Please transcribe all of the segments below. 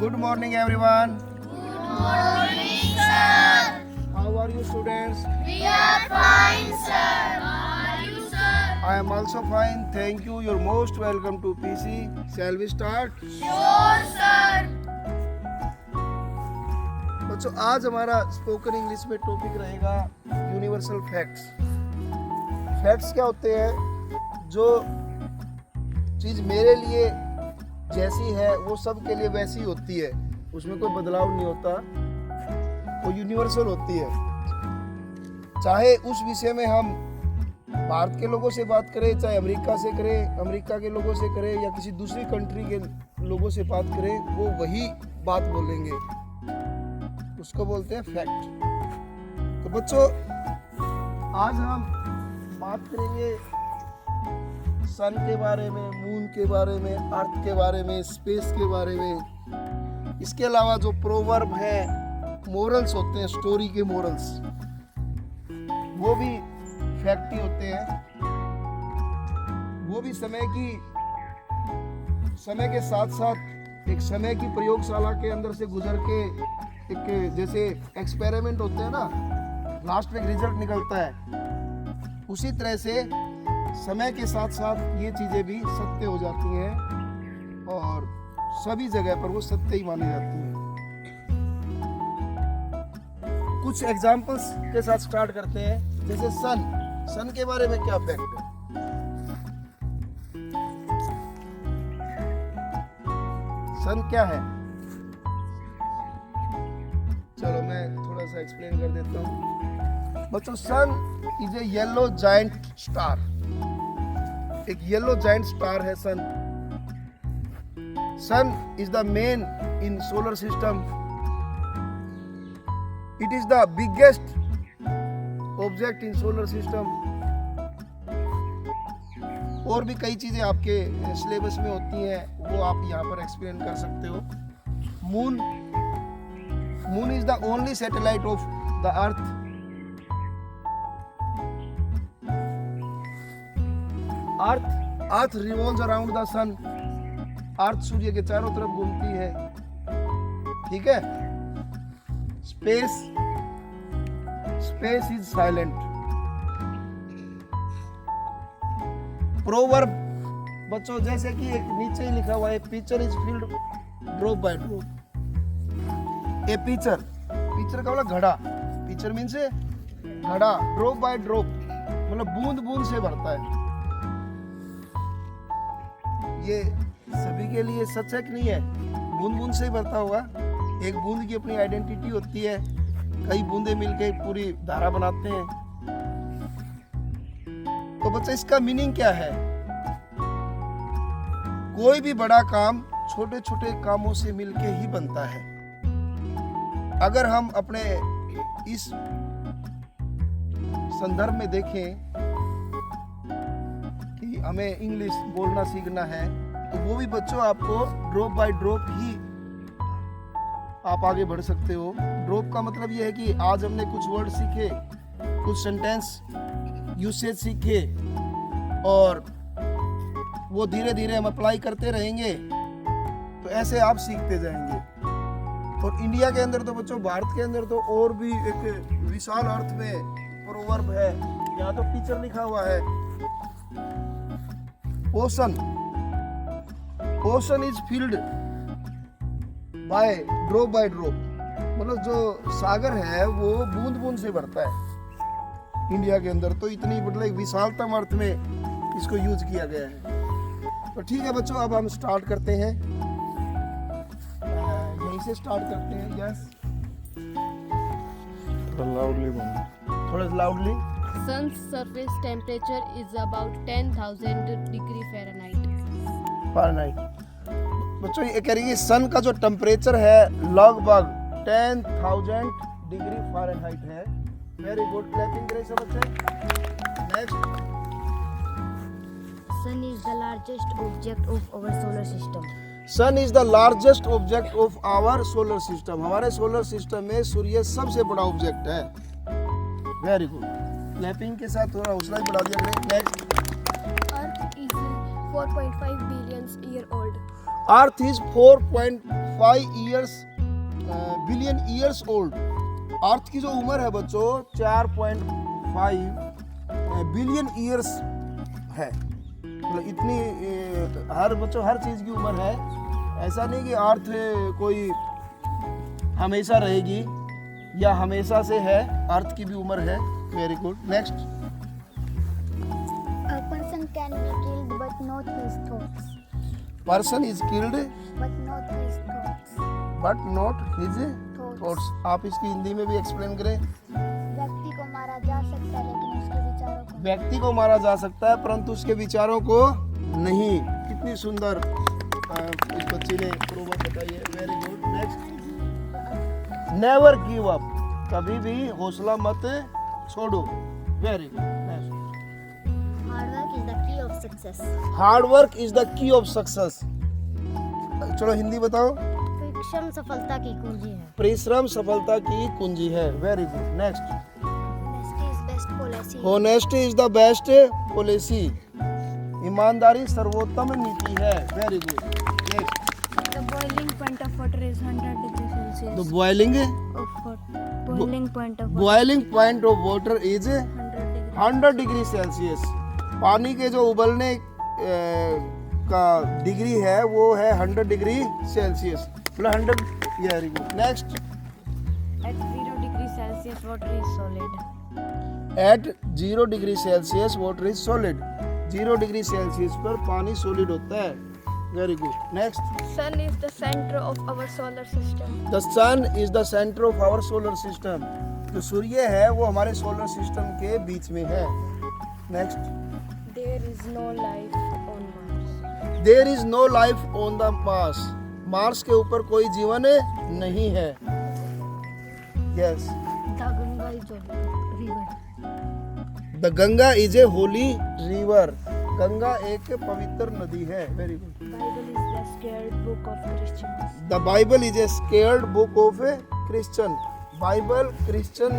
Good morning, everyone. Good morning, sir. How are you, students? We are fine, sir. How are you, sir? I am also fine. Thank you. You're most welcome to PC. Shall we start? Sure, sir. बच्चों, आज हमारा spoken English में topic रहेगा universal facts. Facts क्या होते हैं? जो चीज़ मेरे लिए जैसी है वो सब के लिए वैसी होती है, उसमें कोई बदलाव नहीं होता, वो यूनिवर्सल होती है। चाहे उस विषय में हम भारत के लोगों से बात करें, चाहे अमेरिका से करें, अमेरिका के लोगों से करें, या किसी दूसरी कंट्री के लोगों से बात करें, वो वही बात बोलेंगे। उसको बोलते हैं फैक्ट। तो बच्चों, आज हम बात करेंगे सन के बारे में, मून के बारे में, अर्थ के बारे में, स्पेस के बारे में। इसके अलावा जो प्रोवर्ब है, मोरल्स होते हैं, स्टोरी के मोरल्स, वो भी फैक्ट ही होते हैं। वो भी समय के साथ साथ एक समय की प्रयोगशाला के अंदर से गुजर के, एक जैसे एक्सपेरिमेंट होते हैं ना, लास्ट में एक रिजल्ट निकलता है, उसी तरह से समय के साथ साथ ये चीजें भी सत्य हो जाती हैं और सभी जगह पर वो सत्य ही मानी जाती हैं। कुछ एग्जांपल्स के साथ स्टार्ट करते हैं। जैसे सन के बारे में क्या फैक्ट है? सन क्या है? चलो मैं थोड़ा सा एक्सप्लेन कर देता हूँ। बच्चों, sun is a yellow giant star. एक येलो जायंट स्टार है sun. Sun is the main in solar system. It is the biggest object in solar system. और भी कई चीजें आपके सिलेबस में होती हैं, वो आप यहाँ पर एक्सप्लेन कर सकते हो। Moon is the only satellite of the earth. Earth revolves around the sun. Earth सूर्य के चारों तरफ घूमती है। ठीक है। Space is silent. प्रोवर्ब बच्चों, जैसे कि एक नीचे ही लिखा हुआ है, picture is field drop by drop. A picture का मतलब घड़ा। पिक्चर मीन्स घड़ा। ड्रॉप बाय ड्रॉप मतलब बूंद बूंद से भरता है। ये सभी के लिए सच है कि नहीं है? बूंद बूंद से ही भरता होगा। एक बूंद की अपनी आइडेंटिटी होती है, कई बूंदे मिलकर पूरी धारा बनाते हैं। तो बच्चा, इसका मीनिंग क्या है? कोई भी बड़ा काम छोटे छोटे कामों से मिलके ही बनता है। अगर हम अपने इस संदर्भ में देखें कि हमें इंग्लिश बोलना सीखना है, तो वो भी बच्चों आपको ड्रॉप बाय ड्रॉप ही आप आगे बढ़ सकते हो। ड्रॉप का मतलब ये है कि आज हमने कुछ वर्ड सीखे, कुछ सेंटेंस यूसेज सीखे, और वो धीरे धीरे हम अप्लाई करते रहेंगे, तो ऐसे आप सीखते जाएंगे। और इंडिया के अंदर तो बच्चों, भारत के अंदर तो और भी एक विशाल अर्थ में प्रोवर्ब है। यहाँ तो पिक्चर लिखा हुआ है। Ocean is field by drop, मतलब जो सागर है वो बूंद बूंद से भरता है। इंडिया के अंदर तो इतनी मतलब विशालतम अर्थ में इसको यूज किया गया है। तो ठीक है बच्चों, अब हम स्टार्ट करते हैं। यहीं से स्टार्ट करते हैं। यस, थोड़ा loudly. Sun's surface temperature is about 10,000 degree Fahrenheit. बच्चों, ये कह रही है सन का जो टेम्परेचर है लगभग 10,000 डिग्री फ़ारेनहाइट है। वेरी गुड, क्लैपिंग करें सब बच्चे। Next. Sun is the largest object of our solar system. Sun is the largest object of our solar system. हमारे सोलर सिस्टम में सूर्य सबसे बड़ा ऑब्जेक्ट है। वेरी गुड, क्लैपिंग के साथ थोड़ा हौसला भी बढ़ा दिया करें। Next. Earth is 4.5 billion year old. Earth is 4.5 billion years old. Earth की जो उम्र है बच्चों 4.5 बिलियन ईयर्स है। मतलब इतनी हर चीज की उम्र है। ऐसा नहीं कि अर्थ कोई हमेशा रहेगी या हमेशा से है, अर्थ की भी उम्र है। Very good. Next. A person can be killed but not his thoughts. Person is killed But not his thoughts. But not his thoughts. आप इसकी हिंदी में भी एक्सप्लेन करें। व्यक्ति को मारा जा सकता है लेकिन उसके विचारों को व्यक्ति को मारा जा सकता है परंतु उसके विचारों को नहीं। कितनी सुंदर इस बच्चे ने प्रोवर्ब बताई है। Very good. Next. Never give up. कभी भी हौसला मत छोड़ो। Very good. Next. Hard work is the key of success. Hard work is the key of success. चलो हिंदी बताओ। परिश्रम सफलता की कुंजी है। परिश्रम सफलता की कुंजी है। Very good. Next. honesty is best policy. Honesty is the best policy. ईमानदारी सर्वोत्तम नीति है। Very good. Next. The boiling point of water is 100 degrees Celsius. The boiling Boiling point of boiling point of water is 100 degrees. 100 degree Celsius. पानी के जो उबलने का degree है वो है 100 डिग्री सेल्सियस। मतलब 100। Very good. Next. At 0 degrees Celsius, water is solid. At 0 degree Celsius water is solid. 0 degree Celsius पर पानी सॉलिड होता है। Very good. Next. Sun is the center of our solar system. The sun is the centre of our solar system. जो सूर्य है वो हमारे solar system के बीच में है। Next. There is no life on Mars. There is no life on the Mars. Mars के ऊपर कोई जीवन नहीं है। Yes. The Ganga is a river. The Ganga is a holy river. Ganga एक पवित्र नदी है। Very good. Bible is the scared book of Christians. The Bible is a scared book of a Christian. Bible Christian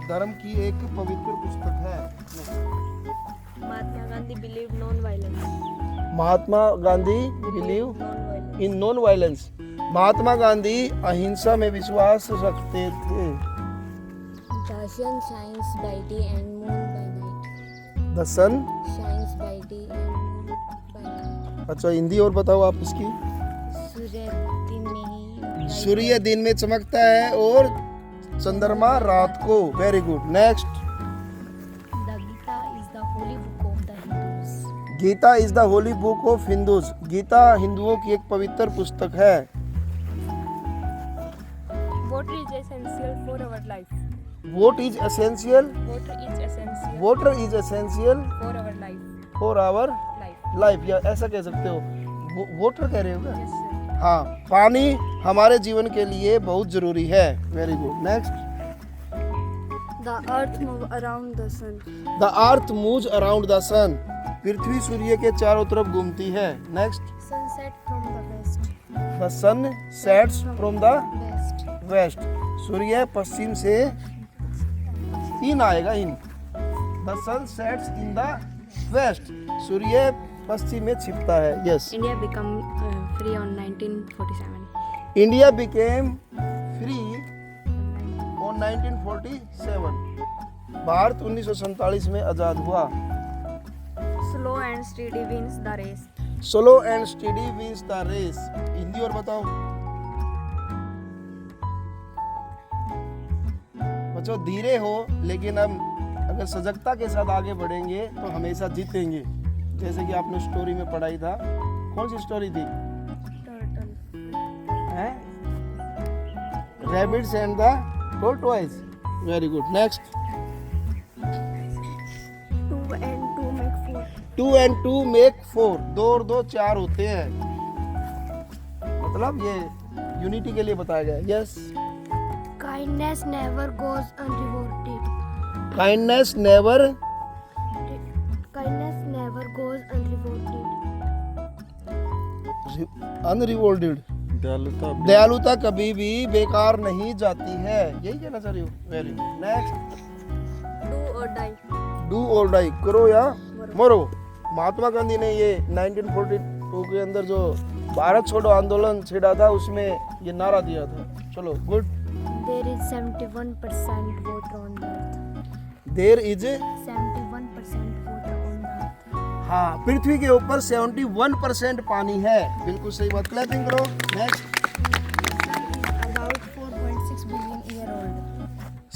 धर्म की एक पवित्र पुस्तक है। Mahatma Gandhi believed non-violence. Mahatma Gandhi believe Non-violence. In non violence. Mahatma Gandhi अहिंसा में विश्वास रखते थे। The sun shines by day and moon by night. The sun. Shines by day and moon by night. अच्छा हिंदी और बताओ आप इसकी। सूर्य दिन में ही सूर्य दिन में चमकता है और चंद्रमा रात को। Very good. Next. The Gita is the holy book of the Hindus. Gita is the holy book of Hindus. Gita हिंदुओं की एक पवित्र पुस्तक है। Water is essential for our life. Vote is essential. Water is essential water is essential for our life. For our Life. Life. या ऐसा कह सकते हो। वाटर कह रहे हो क्या? Yes, sir. हाँ, पानी हमारे जीवन के लिए बहुत जरूरी है। Very good. Next. The earth moves around the sun. The earth moves around the sun. पृथ्वी सूर्य के चारों तरफ घूमती है। Next. Sunset from the west. The sun sets from the West. West. सूर्य पश्चिम से इन आएगा in. The sun sets in the west. सूर्य पश्चिम में छिपता है। Yes. India became free on 1947. India became free on 1947। भारत 1947 में आजाद हुआ। Slow and steady wins the race. Slow and steady wins the race. Hindi और बताओ बच्चों। धीरे हो लेकिन हम अगर सजगता के साथ आगे बढ़ेंगे तो हमेशा जीतेंगे। जैसे कि आपने स्टोरी में पढ़ाई था। कौन सी स्टोरी थी? Turtle. Rabbits and the tortoise. Very good. Next. 2 and 2 make 4. 2 and 2 make 4। 2 और 2 4 होते हैं। मतलब ये यूनिटी के लिए बताया गया है। Yes. Kindness never goes unrewarded. Kindness never Kindness never goes unrewarded. अनरिवॉर्डेड। दयालुता कभी भी बेकार नहीं जाती है। यही कहना चाह रही हो। Very good. Next. Do or die. Do और डाई। करो या मरो। महात्मा गांधी ने ये 1942 के अंदर जो भारत छोड़ो आंदोलन छेड़ा था, उसमें ये नारा दिया था। चलो good. There is 71% water on the earth. There is 71% water on the earth. हाँ, पृथ्वी के ऊपर 71% पानी है। बिल्कुल सही बात, क्लैपिंग करो। Next. About 4.6 billion year old.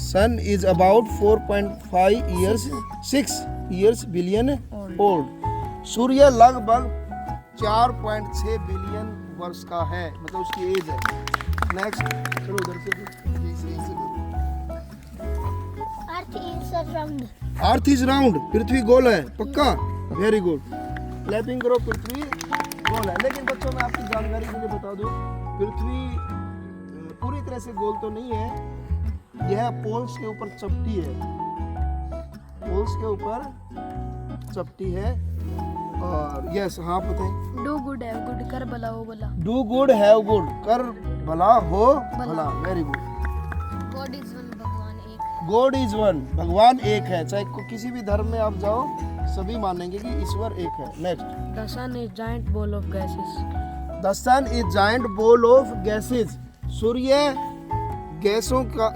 Sun is about 4.5 years 6 years billion old. सूर्य लगभग 4.6 बिलियन वर्ष का है, मतलब उसकी एज है। नेक्स्ट। चलो उधर से अर्थ इज राउंड, पृथ्वी गोल है, पक्का? वेरी गुड, क्लैपिंग करो। पृथ्वी गोल है, लेकिन बच्चों मैं आपकी जानकारी के लिए बता दूं, पृथ्वी पूरी तरह से गोल तो नहीं है, यह पोल्स के ऊपर चपटी है, पोल्स के ऊपर चपटी है। और यस, हाँ बताएं। डू गुड है गुड, कर भला हो भला। डू गुड हैव गुड, कर भला हो भला। Very good. God is one, भगवान एक। गॉड इज वन, भगवान एक है। चाहे किसी भी धर्म में आप जाओ, सभी मानेंगे कि ईश्वर एक है। Next. The sun is giant ball of gases. The sun is giant ball of gases. सूर्य गैसों का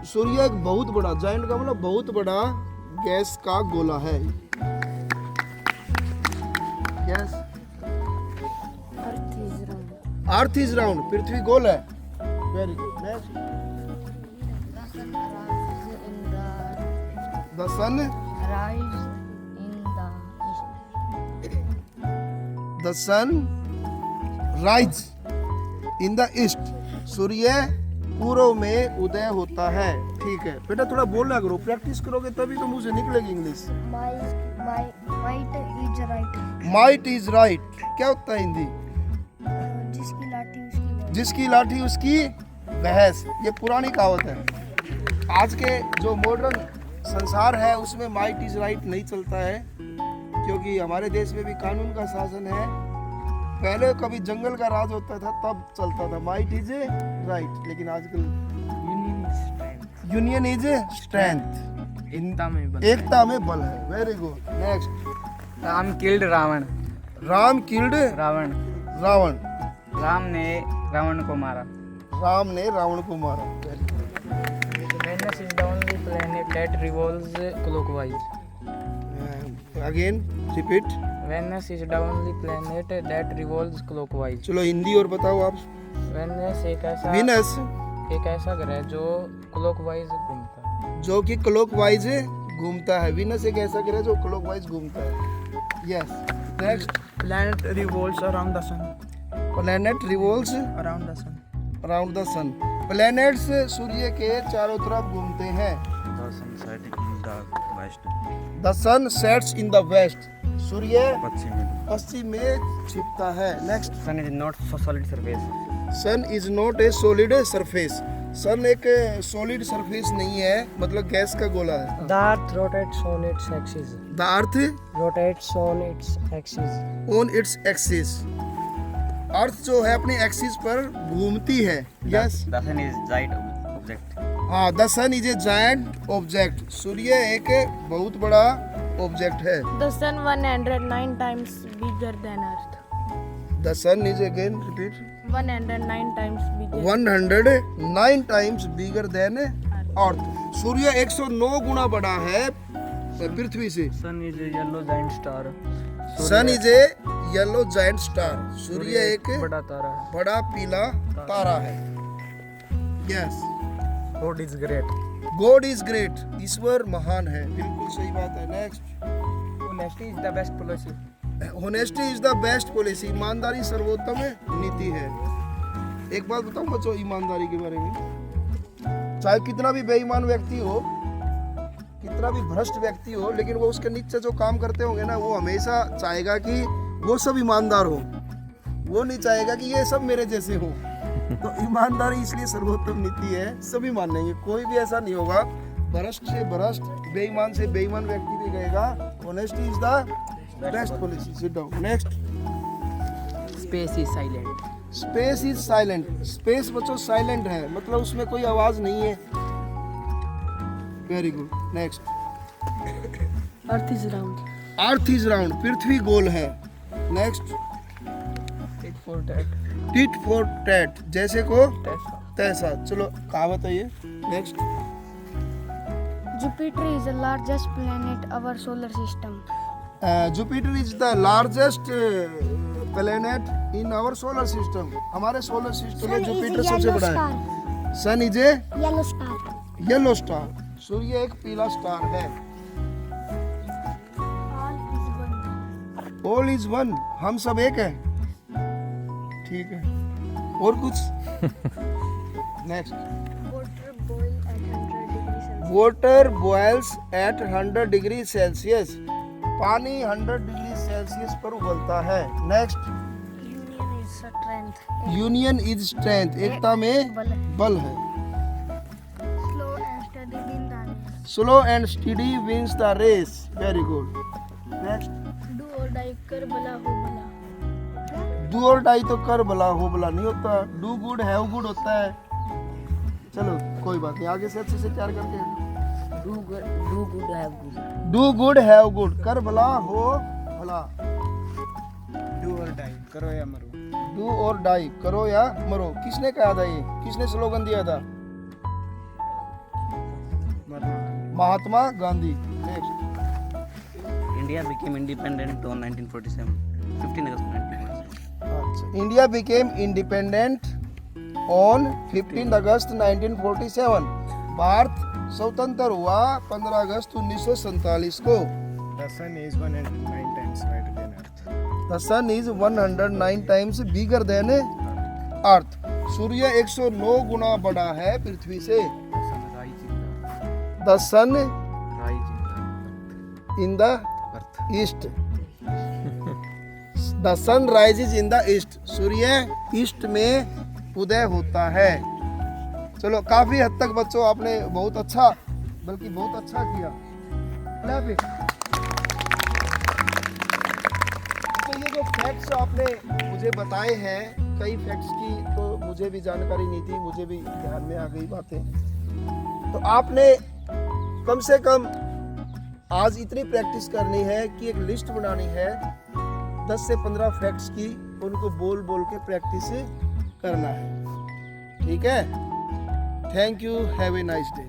सूर्य एक बहुत बड़ा, जायंट का मतलब बहुत बड़ा गैस का गोला है। Yes. Earth is round. Earth is round, पृथ्वी गोल है। Very good. Next. The sun rise in the the sun rise in the east. सूर्य पूर्व में उदय होता है। ठीक है बेटा, थोड़ा बोलना करो, प्रैक्टिस करोगे तभी तो मुंह से निकलेगी English. Might is right. Might is right, क्या होता है हिंदी? जिसकी लाठी उसकी बहस। जिसकी लाठी उसकी बहस, ये पुरानी कहावत है। आज के जो मॉडर्न संसार है उसमें माइट इज राइट नहीं चलता है, क्योंकि हमारे देश में भी कानून का शासन है। पहले कभी जंगल का राज होता था तब चलता था माइट इज राइट, लेकिन आजकल यूनियन इज स्ट्रेंथ, एकता में बल है। Very good. Next. Ram killed Ravan. Ram killed Ravan. Ravan, Ram ने रावण को मारा। राम ने रावण को मारा। Venus is the only planet that revolves clockwise. Again repeat. Venus is the only planet that revolves clockwise. चलो हिंदी और बताओ आप। Venus एक ऐसा ग्रह जो क्लॉकवाइज घूमता है। जो कि क्लॉकवाइज घूमता है। विनस एक ऐसा ग्रह जो क्लॉकवाइज घूमता है। Yes. Next. Planet revolves around the sun. Planet revolves Around the sun. Around the sun. Planets सूर्य के चारों तरफ घूमते हैं। The sun sets in the west, सूर्य पश्चिम में छिपता है। Next. Sun is not a solid surface. Sun is not a solid surface. Sun एक सॉलिड सरफेस नहीं है, मतलब गैस का गोला है। The Earth rotates on its axis. The earth Rotates on its axis. On its axis, earth जो है अपने एक्सिस पर घूमती है। Yes. The sun is giant object. हाँ, the sun is a giant object, सूर्य एक बहुत बड़ा ऑब्जेक्ट है। The sun 109 times bigger than earth. The sun is again repeat 109 times bigger. 109 times bigger than earth. सूर्य 109 गुना बड़ा है पृथ्वी से। Sun is a yellow giant star. Sun is a yellow giant star, सूर्य एक बड़ा तारा है. बड़ा पीला तारा है। Yes. God is great. God is great, ईश्वर महान है। बिल्कुल सही बात है। Next. Honesty is the best policy. Honesty is the best policy, ईमानदारी सर्वोत्तम नीति है। एक बात बताऊं बच्चों ईमानदारी के बारे में, चाहे कितना भी बेईमान व्यक्ति हो, कितना भी भ्रष्ट व्यक्ति हो, लेकिन वो उसके नीचे जो काम करते होंगे ना, वो हमेशा चाहेगा कि वो सब ईमानदार हो, वो नहीं चाहेगा कि ये सब मेरे जैसे हो। तो ईमानदारी इसलिए सर्वोत्तम नीति है, सभी मानेंगे, कोई भी ऐसा नहीं होगा भ्रष्ट से भ्रष्ट, बेईमान से बेईमान व्यक्ति भी कहेगा honesty is the best policy. Sit down. Next. Space is silent. Space is silent, space बच्चों साइलेंट है, मतलब उसमें कोई आवाज नहीं है। Very good. Next. Earth is round. Earth is round, पृथ्वी गोल है। Next. For tat, tit for tat, जैसे को तैसा। तैसा। चलो कहावत है ये। Next. Jupiter is the largest planet our solar system. Jupiter is the largest planet in our solar system. हमारे सोलर सिस्टम में जुपिटर सबसे बड़ा है। Sun is a Yellow star. Yellow star. सूर्य एक पीला स्टार है। ऑल इज वन, हम सब एक है। ठीक है, और कुछ? Next. Water boils at 100 degrees Celsius. Water boils at 100 degree Celsius. पानी 100 डिग्री सेल्सियस पर उबलता है। Next. Union is strength. Union is strength, एकता में बल है। बल है। Slow and steady win the race. Slow and study wins the race. Very good. Next. Do or die कर भला हो भला. डू और डाई तो कर भला हो भला नहीं होता, डू गुड हैव गुड होता है। चलो कोई बात नहीं, आगे से अच्छे से तैयार करके। Do good, have good. Do good have good, कर भला हो भला। डू और डाई, करो या मरो। डू और डाई, करो या मरो। किसने कहा था ये? किसने स्लोगन दिया था? Mahatma Gandhi. Next. India became independent on 1947, 15 August 1947. अच्छा, India became independent on 15 August 1947। भारत स्वतंत्र हुआ 15 अगस्त 1947 को। The sun is 109 times brighter than Earth. The sun is 109 times bigger than Earth. सूर्य 109 गुना बड़ा है पृथ्वी से। The sun in the east. The sun rises in the east. Surya east में उदय होता है। चलो काफी हद तक बच्चों आपने बहुत अच्छा, बल्कि बहुत अच्छा किया। Clap it. तो ये जो फैक्ट्स आपने मुझे बताए हैं, कई फैक्ट्स की तो मुझे भी जानकारी नहीं थी, मुझे भी ध्यान में आ गई बातें। तो आपने कम से कम आज इतनी प्रैक्टिस करनी है कि एक लिस्ट बनानी है 10 से 15 फैक्ट्स की, उनको बोल बोल के प्रैक्टिस करना है। ठीक है? Thank you, have a nice day.